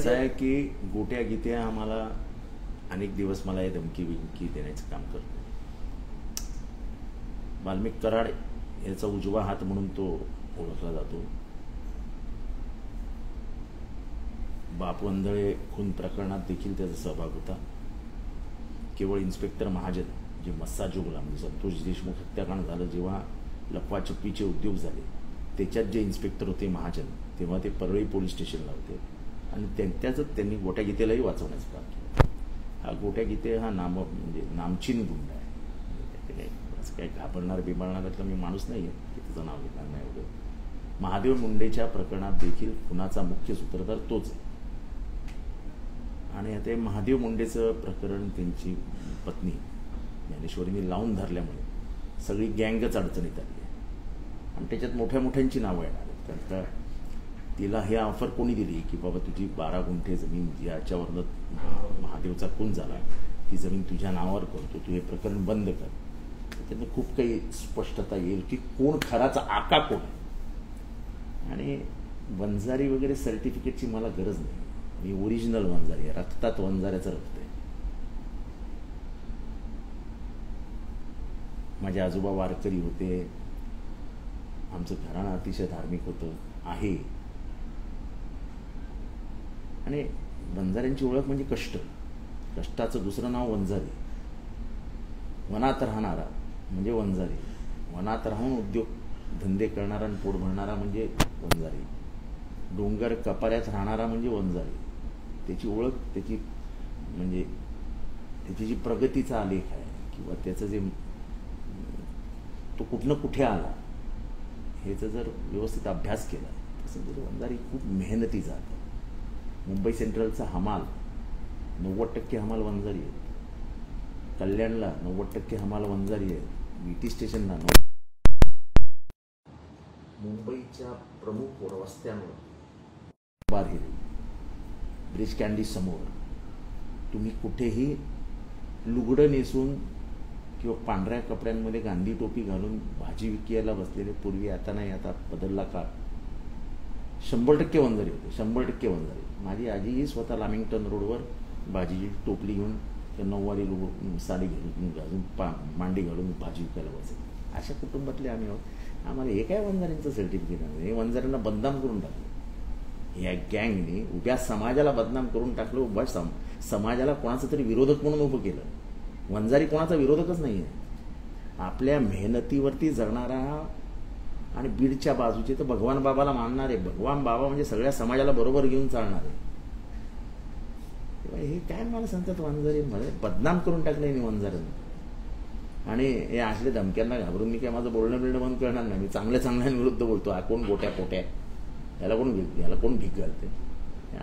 असं आहे की गोट्या गीते आम्हाला अनेक दिवस मला हे धमकी बिमकी देण्याचं काम करतो. वाल्मिक कराड याचा उजवा हात म्हणून तो ओळखला जातो. बापू अंधळे खून प्रकरणात देखील त्याचा सहभाग होता. केवळ इन्स्पेक्टर महाजन जे मस्साजो गुलाम संतोष देशमुख हत्याकांड झालं, जेव्हा लपवाछपीचे उद्योग झाले, त्याच्यात जे इन्स्पेक्टर होते महाजन, तेव्हा ते परळी पोलीस स्टेशनला होते आणि त्यांच्याच त्यांनी गोट्या गीतेलाही वाचवण्याचं काम केलं. हा गोट्या गीते हा म्हणजे नामचीन गुंड आहे. असं काही घाबरणार बिबारणाऱ्यातला मी माणूस नाही आहे की त्याचं नाव घेणार नाही एवढं. महादेव मुंडेच्या प्रकरणात देखील खुनाचा मुख्य सूत्रधार तोच आहे. आणि आता महादेव मुंडेचं प्रकरण त्यांची पत्नी ज्ञानेश्वरींनी लावून धरल्यामुळे सगळी गँगच अडचणीत आली आहे आणि त्याच्यात मोठ्या मोठ्यांची नावं येणार आहेत. कारण का तिला हे ऑफर कोणी दिली की बाबा तुझी 12 गुंठे जमीन ज्याच्यावरनं महादेवचा खून झाला ती जमीन तुझ्या नावावर करतो, तू हे प्रकरण बंद कर. त्याच्यातनं खूप काही स्पष्टता येईल की कोण खराचा आका कोण आहे. आणि वंजारी वगैरे सर्टिफिकेटची मला गरज नाही. मी ओरिजिनल वंजारी आहे, रक्तात वंजाऱ्याचं रक्त आहे. माझे आजोबा वारकरी होते, आमचं घराणं अतिशय धार्मिक होतं आहे. आणि वंजाऱ्यांची ओळख म्हणजे कष्ट, कष्टाचं दुसरं नाव वंजारी. वनात राहणारा म्हणजे वंजारी, वनात राहून उद्योग धंदे करणारा आणि पोट भरणारा म्हणजे वंजारी, डोंगर कपाऱ्यात राहणारा म्हणजे वंजारी. त्याची ओळख त्याची म्हणजे त्याची जी प्रगतीचा आलेख आहे किंवा त्याचं जे तो कुठनं कुठे आला ह्याचा जर व्यवस्थित अभ्यास केला तसं जर वंजारी खूप मेहनती जात. मुंबई सेंट्रलचा हमाल 90% हमाल वंजारी आहे. कल्याणला 90% हमाल वंजारी आहे. बीटी स्टेशनला मुंबईच्या प्रमुख रस्त्यांवर बाहेर ब्रिज कॅन्डी समोर तुम्ही कुठेही लुगडं नेसून किंवा पांढऱ्या कपड्यांमध्ये गांधी टोपी घालून भाजी विकायला बसलेले, पूर्वी आता नाही, आता बदलला काळ, 100% वंजारी होते. 100% वंजारी. माझी आजीही स्वतः लामिंग्टन रोडवर भाजीची टोपली घेऊन नऊवारी साडी घालून मांडी घालून भाजी विकायला बसायची. अशा कुटुंबातले आम्ही आहोत. आम्हाला हे काय वंजाऱ्यांचं सर्टिफिकेट आहे? हे वंजाऱ्यांना बदनाम करून टाकलं. या गँगने उभ्या समाजाला बदनाम करून टाकलं. उभ्या समाजाला कोणाचं तरी विरोधक म्हणून उभं केलं. वंजारी कोणाचा विरोधकच नाही आहे. आपल्या मेहनतीवरती जगणारा आणि बीडच्या बाजूचे तर भगवान बाबाला मानणारे, भगवान बाबा म्हणजे सगळ्या समाजाला बरोबर घेऊन चालणारे. तेव्हा हे काय मला सांगतात वंजारी मध्ये बदनाम करून टाकलं नाही वंजाऱ्यांना. आणि हे असले धमक्यांना घाबरून मी काय माझं बोलणं बिलणं बंद करणार नाही. मी चांगल्या चांगल्यांविरुद्ध बोलतो. कोण गोट्या पोट्या, याला कोण भीक घालते,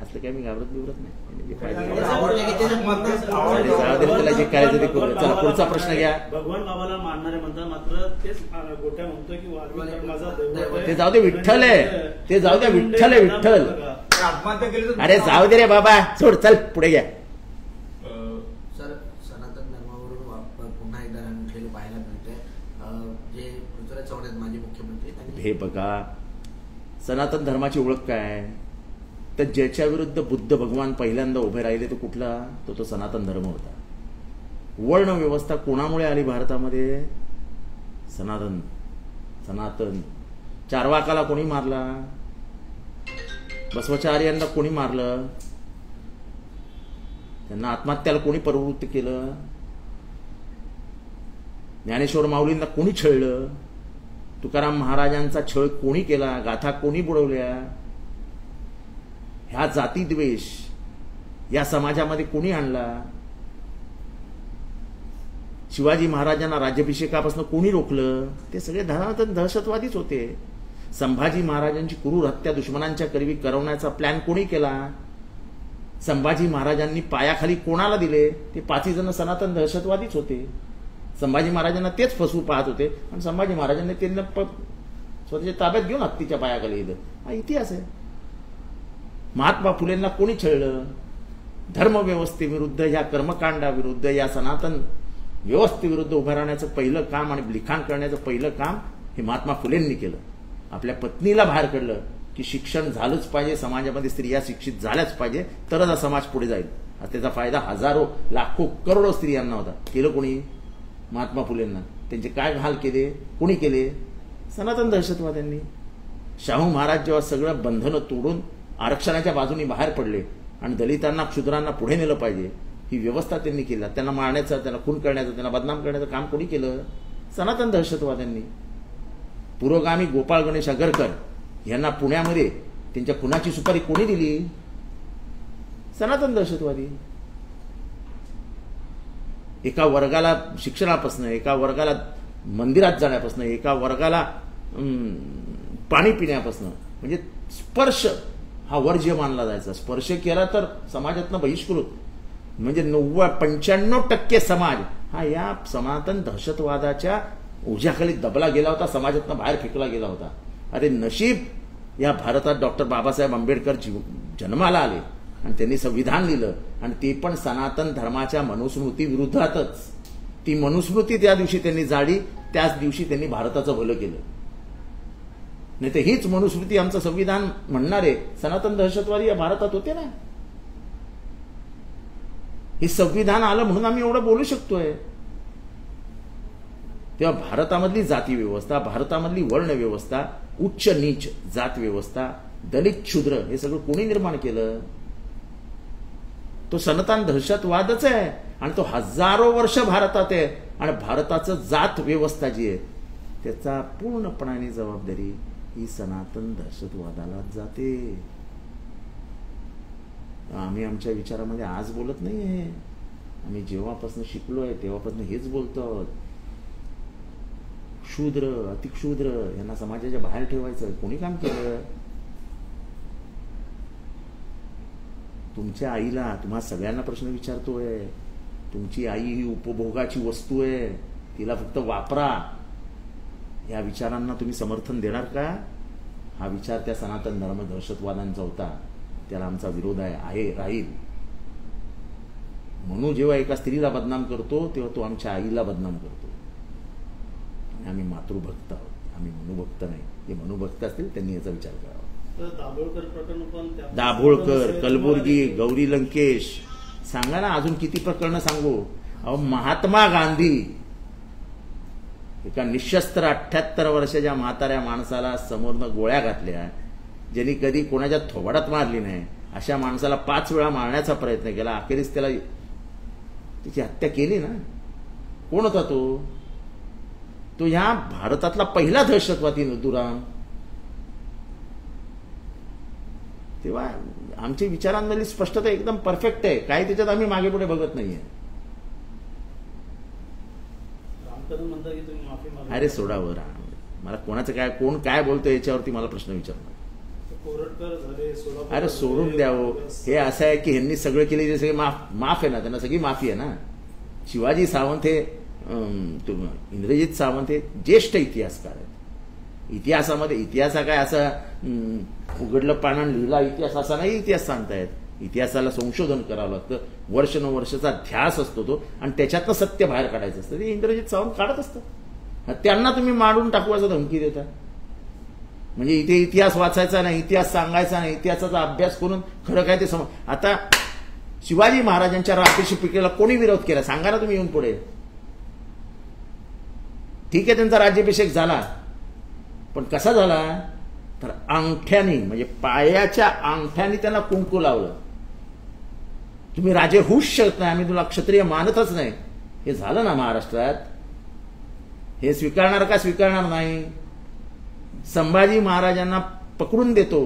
असलं काय मी घाबरत बिबरत नाही. त्याला जे करायचं ते करू. चला पुढचा प्रश्न घ्या. भगवान बाबाला मानणारे म्हणतात, मात्र तेच गोट्या म्हणतो की ते जाऊ दे, विठ्ठल आहे ते, जाऊ द्या, विठ्ठल आहे, विठ्ठल. आत्महत्या केली. अरे जाऊ दे रे बाबा, सोड, चल पुढे घ्या. सर, सनातन धर्मावरून पुन्हा एकदा उठलेलं पाहायला मिळतंय. जे पृथ्वीराज चव्हाण आहेत माजी मुख्यमंत्री, हे बघा, सनातन धर्माची ओळख काय? तर ज्याच्या विरुद्ध बुद्ध भगवान पहिल्यांदा उभे राहिले तो कुठला? तो सनातन धर्म होता. वर्ण व्यवस्था कोणामुळे आली भारतामध्ये? सनातन. चारवाकाला कोणी मारला? बसवाचार्यांना कोणी मारलं? त्यांना आत्महत्याला कोणी प्रवृत्त केलं? ज्ञानेश्वर माऊलींना कोणी छळलं? तुकाराम महाराजांचा छळ कोणी केला? गाथा कोणी बुडवल्या? ह्या जातीद्वेष या समाजामध्ये कोणी आणला? शिवाजी महाराजांना राज्याभिषेकापासून कोणी रोखलं? ते सगळे धनातन दहशतवादीच होते. संभाजी महाराजांची क्रूर हत्या दुश्मनांच्या करवी करवण्याचा प्लॅन कोणी केला? संभाजी महाराजांनी पायाखाली कोणाला दिले? ते 5 जण सनातन दहशतवादीच होते. संभाजी महाराजांना तेच फसवू पाहत होते आणि संभाजी महाराजांनी त्यांना स्वतःच्या ताब्यात घेऊन हत्तीच्या पायाखाली दिलं. हा इतिहास आहे. महात्मा फुलेंना कोणी छळलं? धर्मव्यवस्थेविरुद्ध, या कर्मकांडाविरुद्ध, या सनातन व्यवस्थेविरुद्ध उभं राहण्याचं पहिलं काम आणि लिखाण करण्याचं पहिलं काम हे महात्मा फुलेंनी केलं. आपल्या पत्नीला बाहेर काढलं. की शिक्षण झालंच पाहिजे, समाजामध्ये स्त्रिया शिक्षित झाल्याच पाहिजे, तरच हा समाज पुढे जाईल. त्याचा फायदा हजारो लाखो करोडो स्त्रियांना होता. केलं कोणी? महात्मा फुलेंना. त्यांचे काय हाल केले? कोणी केले? सनातन दहशतवाद्यांनी. शाहू महाराज जेव्हा सगळं बंधनं तोडून आरक्षणाच्या बाजूने बाहेर पडले आणि दलितांना क्षुद्रांना पुढे नेलं पाहिजे ही व्यवस्था त्यांनी केला. त्यांना मारण्याचं, त्यांना खून करण्याचं, त्यांना बदनाम करण्याचं काम कोणी केलं? सनातन दहशतवाद्यांनी. पुरोगामी गोपाळ गणेश आगरकर यांना पुण्यामध्ये त्यांच्या खुनाची सुपारी कोणी दिली? सनातन दहशतवादी. एका वर्गाला शिक्षणापासून, एका वर्गाला मंदिरात जाण्यापासून, एका वर्गाला पाणी पिण्यापासून, म्हणजे स्पर्श हा वर्ज्य मानला जायचा. स्पर्श केला तर समाजातनं बहिष्कृत. म्हणजे 95% समाज हा या सनातन दहशतवादाच्या ओझ्याखाली दबला गेला होता, समाजातनं बाहेर फेकला गेला होता. अरे नशीब या भारतात डॉक्टर बाबासाहेब आंबेडकर जन्माला आले आणि त्यांनी संविधान लिहिलं, आणि ते पण सनातन धर्माच्या मनुस्मृती विरुद्धातच. ती मनुस्मृती त्या दिवशी त्यांनी जाळली, त्याच दिवशी त्यांनी भारताचं भलं केलं. नाही तर हीच मनुस्मृती आमचं संविधान म्हणणारे सनातन दहशतवादी या भारतात होते ना. हे संविधान आलं म्हणून आम्ही एवढं बोलू शकतोय. तेव्हा भारतामधली जाती व्यवस्था, भारतामधली वर्ण व्यवस्था, उच्च नीच जात व्यवस्था, दलित क्षुद्र हे सगळं कोणी निर्माण केलं? तो सनातन दहशतवादच आहे. आणि तो हजारो वर्ष भारतात आहे. आणि भारताचं जात व्यवस्था जी आहे त्याचा पूर्णपणाने जबाबदारी ही सनातन दहशतवादाला जाते. आम्ही आमच्या विचारामध्ये आज बोलत नाहीये. आम्ही जेव्हापासून शिकलोय तेव्हापासून हेच बोलतो. क्षुद्र, अतिक्षुद्र यांना समाजाच्या बाहेर ठेवायचं कोणी काम केलं? तुमच्या आईला, तुम्हा सगळ्यांना प्रश्न विचारतोय, तुमची आई ही उपभोगाची वस्तू आहे, तिला फक्त वापरा. या विचारांना तुम्ही समर्थन देणार का? हा विचार त्या सनातन धर्म दहशतवादांचा होता. त्याला आमचा विरोध आहे, राहील. म्हणून जेव्हा एका स्त्रीला बदनाम करतो तेव्हा तो आमच्या आईला बदनाम करतो. आम्ही मातृभक्त आहोत, आम्ही मनुभक्त नाही. जे मनुभक्त असतील त्यांनी याचा विचार करावा. दाभोळकर प्रकरण पण, दाभोळकर, कलबुर्गी, गौरी लंकेश, सांगा ना अजून किती प्रकरणं सांगू? अहो महात्मा गांधी एका निशस्त्र 78 वर्षाच्या म्हाताऱ्या माणसाला समोरनं गोळ्या घातल्या, ज्यांनी कधी कोणाच्या थोबाडात मारली नाही, अशा माणसाला 5 वेळा मारण्याचा प्रयत्न केला, अखेरीस त्याला त्याची हत्या केली ना. कोण होता तो? तो ह्या भारतातला पहिला दहशतवादी नथुराम. तेव्हा आमच्या विचारांमधली स्पष्टता एकदम परफेक्ट आहे. काही त्याच्यात आम्ही मागे पुढे बघत नाहीये. अरे सोडावर, मला कोणाचं काय, कोण काय बोलतो याच्यावरती मला प्रश्न विचारणार. अरे सोडून द्यावं. हे असं आहे की ह्यांनी सगळं केले, जे सगळे माफ आहे ना, त्यांना सगळी माफी आहे ना. शिवाजी सावंत हे, इंद्रजित सावंत हे ज्येष्ठ इतिहासकार आहेत. इतिहासामध्ये इतिहास काय असं उघडलं पानानं लिहिला इतिहास असा नाही इतिहास सांगतायत. इतिहासाला संशोधन करावं लागतं, वर्षानुवर्षाचा ध्यास असतो तो, आणि त्याच्यातनं सत्य बाहेर काढायचं असतं. ते इंद्रजित सावंत काढत असतं. त्यांना तुम्ही मारून टाकू असं धमकी देता. म्हणजे इथे इतिहास वाचायचा नाही, इतिहास सांगायचा नाही, इतिहासाचा अभ्यास करून खरं काय ते आता शिवाजी महाराजांच्या राज्याभिषेकाला कोणी विरोध केला सांगा ना तुम्ही येऊन पुढे. ठीक आहे त्यांचा राज्याभिषेक झाला, पण कसा झाला? तर अंगठ्यानी, म्हणजे पायाच्या अंगठ्यानी त्यांना कुंकू लावलं. तुम्ही राजे होऊच शकत नाही, आम्ही तुला क्षत्रिय मानतच नाही, हे झालं ना महाराष्ट्रात. हे स्वीकारणार का? स्वीकारणार नाही. संभाजी महाराजांना पकडून देतो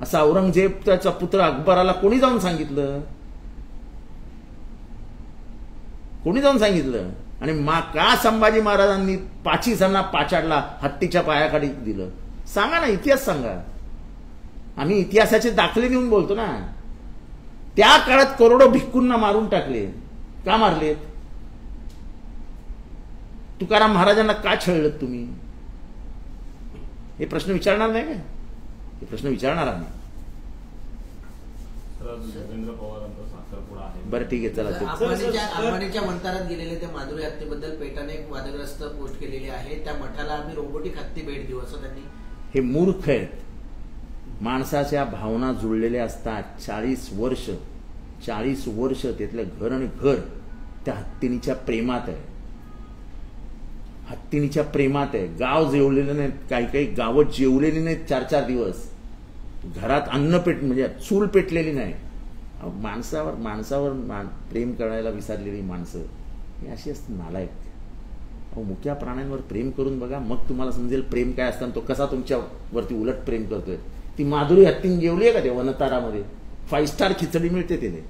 असा औरंगजेबाचा पुत्र अकबराला कोणी जाऊन सांगितलं? कोणी जाऊन सांगितलं? आणि का संभाजी महाराजांनी 5 जणांना पाचाडला, हत्तीच्या पायाखाली दिलं? सांगा ना, इतिहास सांगा. आम्ही इतिहासाचे दाखले देऊन बोलतो ना. त्या काळात करोडो भिक्खूंना मारून टाकले. का मारलेत? तुकाराम महाराजांना का छळलं तुम्ही? हे प्रश्न विचारणार नाही का? हे प्रश्न विचारणार आम्ही. बरं ठीक आहे, चला. अंबानीच्या मंतरात गेलेले त्या माधुरी हत्येबद्दल पेटाने एक वादग्रस्त पोस्ट केलेली आहे. त्या मठाला आम्ही रोबोटिक हत्ती भेट देऊ असं त्यांनी. हे मूर्ख आहेत. माणसाच्या भावना जुळलेल्या असतात. 40 वर्ष त्यातलं घर आणि घर त्या हत्तीनीच्या प्रेमात आहे. हत्तीनीच्या प्रेमात आहे. गाव जेवलेलं नाही, काही गावं जेवलेली नाहीत 4-4 दिवस. घरात अन्न म्हणजे चूल पेटलेली नाही. माणसावर प्रेम करायला विसरलेली माणसं ही अशी असतात नालायक. मुक्या प्राण्यांवर प्रेम करून बघा, मग तुम्हाला समजेल प्रेम काय असतं, तो कसा तुमच्यावरती उलट प्रेम करतोय. ती माधुरी हत्तीन जेवली आहे का ते वनतारामध्ये? 5 स्टार खिचडी मिळते तिथे,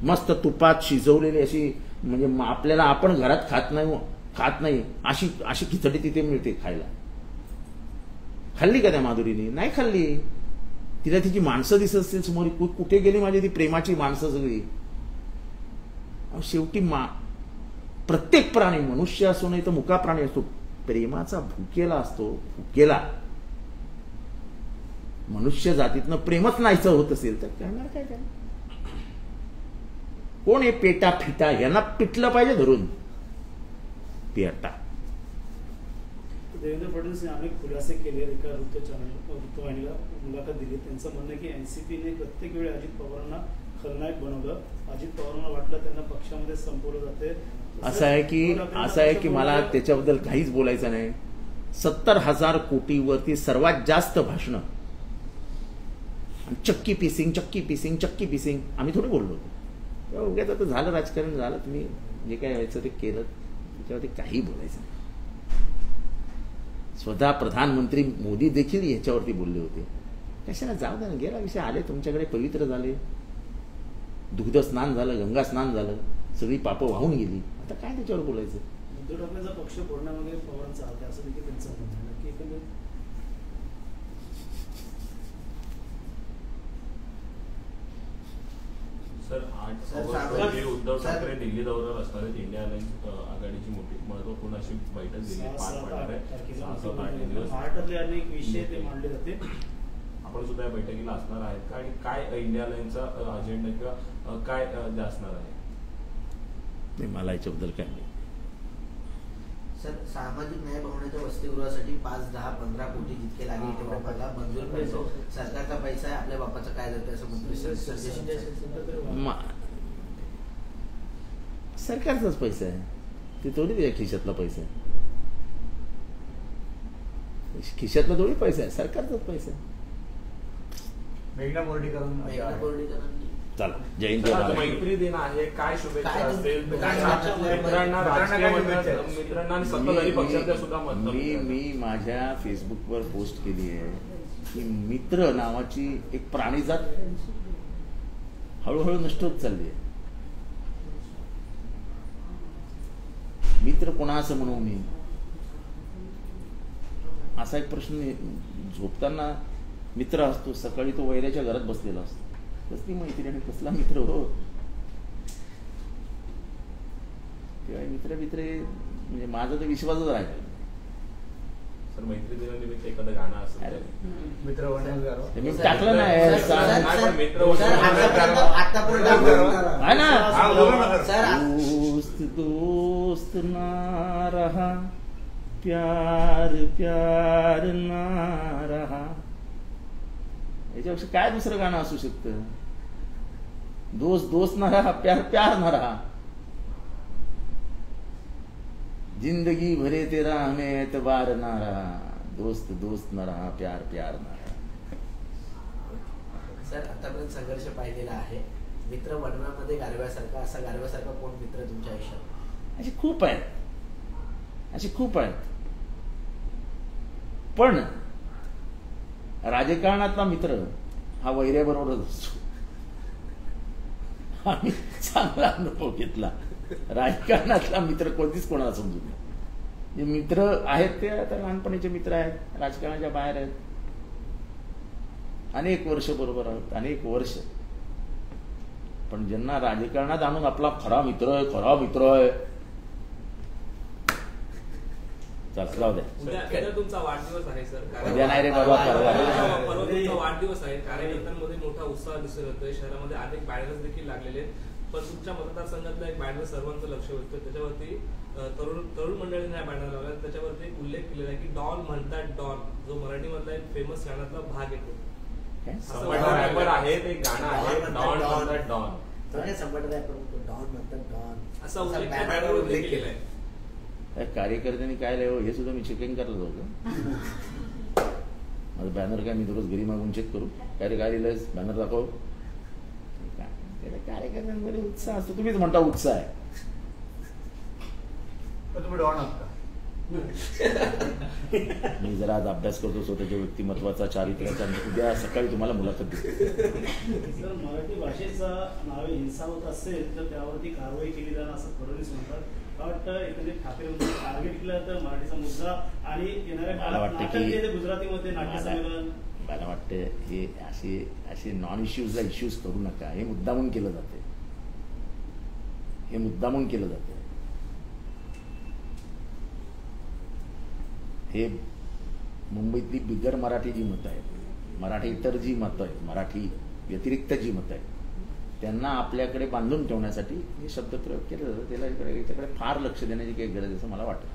मस्त तुपात शिजवलेली अशी, म्हणजे आपल्याला आपण घरात खात नाही अशी खिचडी तिथे मिळते खायला. खाल्ली का त्या माधुरीने? नाही खाल्ली. तिला तिची माणसं दिसत असतील समोर. कुठे गेली माझी ती प्रेमाची माणसं सगळी? शेवटी प्रत्येक प्राणी, मनुष्य असो नाही तर मुका प्राणी असतो, प्रेमाचा भुकेला असतो. भुकेला मनुष्य जातीतनं प्रेमच नाहीचं होत असेल तर करणार काय त्याला? कोण हे पेटा फिटा? यांना पिटलं पाहिजे धरून. पेटा. देवेंद्र फडणवीस अनेक खुलासे केले. एका वृत्तवाहिनीला मुलाखत दिली. त्यांचं म्हणणं की एनसीपीने प्रत्येक वेळी अजित पवारांना खलनायक बनवलं. अजित पवारांना वाटलं त्यांना पक्षामध्ये संपवलं जाते. असं आहे की मला त्याच्याबद्दल काहीच बोलायचं नाही. 70,000 कोटीवरती सर्वात जास्त भाषणं, चक्की पिसिंग आम्ही थोडं बोललो होतो. उगाच आता झालं, राजकारण झालं, तुम्ही जे काय व्हायचं ते केलं, त्याच्यावरती काही बोलायचं नाही. स्वतः प्रधानमंत्री मोदी देखील याच्यावरती बोलले होते. कशाला? जाऊ द्या ना, गेला विषय. आले तुमच्याकडे, पवित्र झाले, दुग्ध स्नान झालं, गंगा स्नान झालं, सगळी पापं वाहून गेली. आता काय त्याच्यावर बोलायचं? उद्धव ठाकरेंचा पक्ष फोडण्यामध्ये पवारांचा हात आहे असं देखील त्यांचं म्हणणं आहे. नक्की एकंदरीत सर 8 ऑगस्ट उद्धव ठाकरे दिल्ली दौऱ्यावर असणार आहेत. इंडिया अलायन्स आघाडीची मोठी महत्वपूर्ण अशी बैठक दिल्लीत पार पडणार आहे. 6-7-8 दिवस भारतातले अनेक विषय ते मांडले जाते. आपण सुद्धा या बैठकीला असणार आहेत का? आणि काय इंडिया अलायन्सचा अजेंडा किंवा काय असणार आहे? नाही, मला याच्याबद्दल काय नाही. सर, सामाजिक न्याय भवनाच्या वसतिगृहासाठी 5, 10, 15 कोटी जितके लागेल तेवढा पैसा मंजूर करतो. सरकारचा पैसा आहे, आपल्या बापाचं काय जातं असं मंत्री सरकारचाच पैसा आहे. ते थोडी त्या खिशातला पैसा आहे. खिशातला थोडी पैसा आहे, सरकारचाच पैसा आहे. मेघना बोर्डीकरण चला, जय हिंद. मैत्री दिन आहे, काय शुभेच्छा असेल मित्रांना, मित्रांना सत्ताधारी पक्षाच्या सुद्धा मत. मी माझ्या फेसबुकवर पोस्ट केली आहे की मित्र नावाची एक प्राणीजात हळूहळू नष्ट होत चालली आहे. मित्र कोणा असं म्हणू मी? असा एक प्रश्न. झोपताना मित्र असतो, सकाळी तो वैऱ्याच्या घरात बसलेला असतो. कसली मैत्री आणि कसला मित्र हो? तेव्हा मित्र म्हणजे माझा तर विश्वासच राहिला. सर, मैत्री दिनानिमित्त एखादं गाणं असेल मित्र मी टाकलं नाही दोस्त ना रहा, प्यार ना रहा. याच्यापेक्षा काय दुसरं गाणं असू शकतं? दोस्त ना रहा, प्यार ना रहा. जिंदगी भरे तेरा हमें एतबार ना रहा, दोस्त ना रहा, प्यार ना रहा. सर, आतापर्यंत संघर्ष पाहिलेला आहे. मित्र वर्णामध्ये असा गारव्यासारखा कोण मित्र तुमच्या आयुष्यात? अशी खूप आहेत. पण राजकारणातला मित्र हा वैऱ्याबरोबरच असतो. आम्ही चांगला अनुभव घेतला. राजकारणातला मित्र कधीच कोणाला समजू नये. जे मित्र आहेत ते आता लहानपणीचे मित्र आहेत, राजकारणाच्या बाहेर आहेत. अनेक वर्ष बरोबर आहोत, अनेक वर्ष. पण ज्यांना राजकारणात आणून आपला खरा मित्र आहे जाऊ द्या. उद्या तुमचा वाढदिवस आहे सर. उद्या नाही रे बाबा, परवा तुमचा वाढदिवस आहे. कार्यकर्त्यांमध्ये मोठा उत्साह दिसून येतोय. शहरामध्ये अनेक बॅनर्स देखील लागलेले आहेत. पण तुमच्या मतदारसंघातला एक बॅनर सर्वांचं लक्ष वेधतोय. त्याच्यावरती तरुण मंडळीने हा बॅनर लावला. त्याच्यावरती उल्लेख केलेला आहे की डॉन म्हणतात डॉन, जो मराठीमधला एक फेमस गाण्यातला भाग येतो. काय संबट रॅपर आहे ते गाणं आहे डॉन म्हणतात डॉन. तो काय संबट रॅपर म्हणतो, डॉन म्हणतात डॉन असा उल्लेख त्या बॅनरवर बॅनरवर उल्लेख केलेला आहे. त्या कार्यकर्त्यांनी काय लिहावं हे सुद्धा मी चेकिंग करायला होतं. माझं बॅनर काय मी दररोज घरी मागून चेक करू, काय रे काय लिहिलंयस बॅनर दाखव. कार्यकर्त्यांमध्ये उत्साह असतो, तुम्हीच म्हणता उत्साह आहे. तर तुम्ही डॉन आहात का? मी जरा आज अभ्यास करतो स्वतःच्या व्यक्तिमत्वाचा, चारित्र्याचा. उद्या सकाळी तुम्हाला मुलाखत देतो. जर मराठी भाषेचा नावे हिंसावत असेल तर त्यावरती कारवाई केली जाणार असं फडणवीस म्हणतात. मला वाटतं एकंदरीत ठाकरे टार्गेट केलं तर मराठीचा मुद्दा आणि येणाऱ्या काळात नाटक जे ते गुजरातीमध्ये नाट्य संमेलन. मला वाटतं हे असे नॉन इश्यूजला इश्यूज करू नका. हे मुद्दामून केलं जाते, हे मुद्दामून केलं जाते. हे मुंबईतली बिगर मराठी जी मतं आहेत, मराठी इतर जी मतं आहेत, मराठी व्यतिरिक्त जी मतं आहेत, त्यांना आपल्याकडे बांधून ठेवण्यासाठी हे शब्दप्रयोग केलं जातं. त्याला याच्याकडे फार लक्ष देण्याची काही गरज आहे असं मला वाटतं.